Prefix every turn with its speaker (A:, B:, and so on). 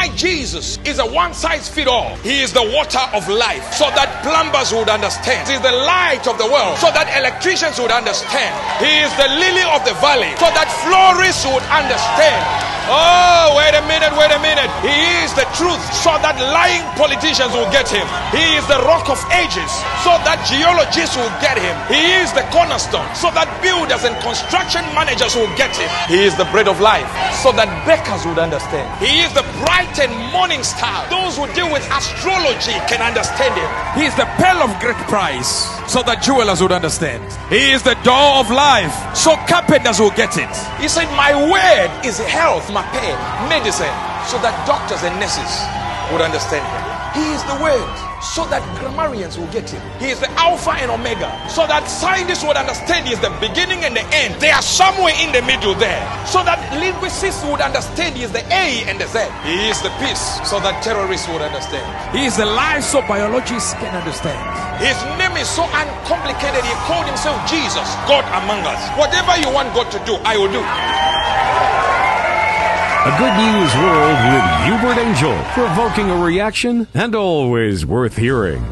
A: My Jesus is a one-size-fits-all. He is the water of life, so that plumbers would understand. He is the light of the world, so that electricians would understand. He is the lily of the valley, so that florists would understand. Oh, wait a minute. He is the truth, so that lying politicians will get him. He is the rock of ages, so that geologists will get him. He is the cornerstone, so that builders and construction managers will get him. He is the bread of life, so that bakers would understand. He is the bright and morning star. Those who deal with astrology can understand him. He is the pearl of great price, so that jewelers would understand. He is the door of life, so carpenters will get it. He said, my word is health, my pain, medicine, so that doctors and nurses would understand him. He is the word, so that grammarians will get him. He is the Alpha and Omega, so that scientists would understand he is the beginning and the end. They are somewhere in the middle there, so that linguists would understand he is the A and the Z. He is the peace, so that terrorists would understand. He is the life, so biologists can understand. His name is so uncomplicated, he called himself Jesus, God among us. Whatever you want God to do, I will do.
B: A Good News World with Hubert Angel, provoking a reaction and always worth hearing.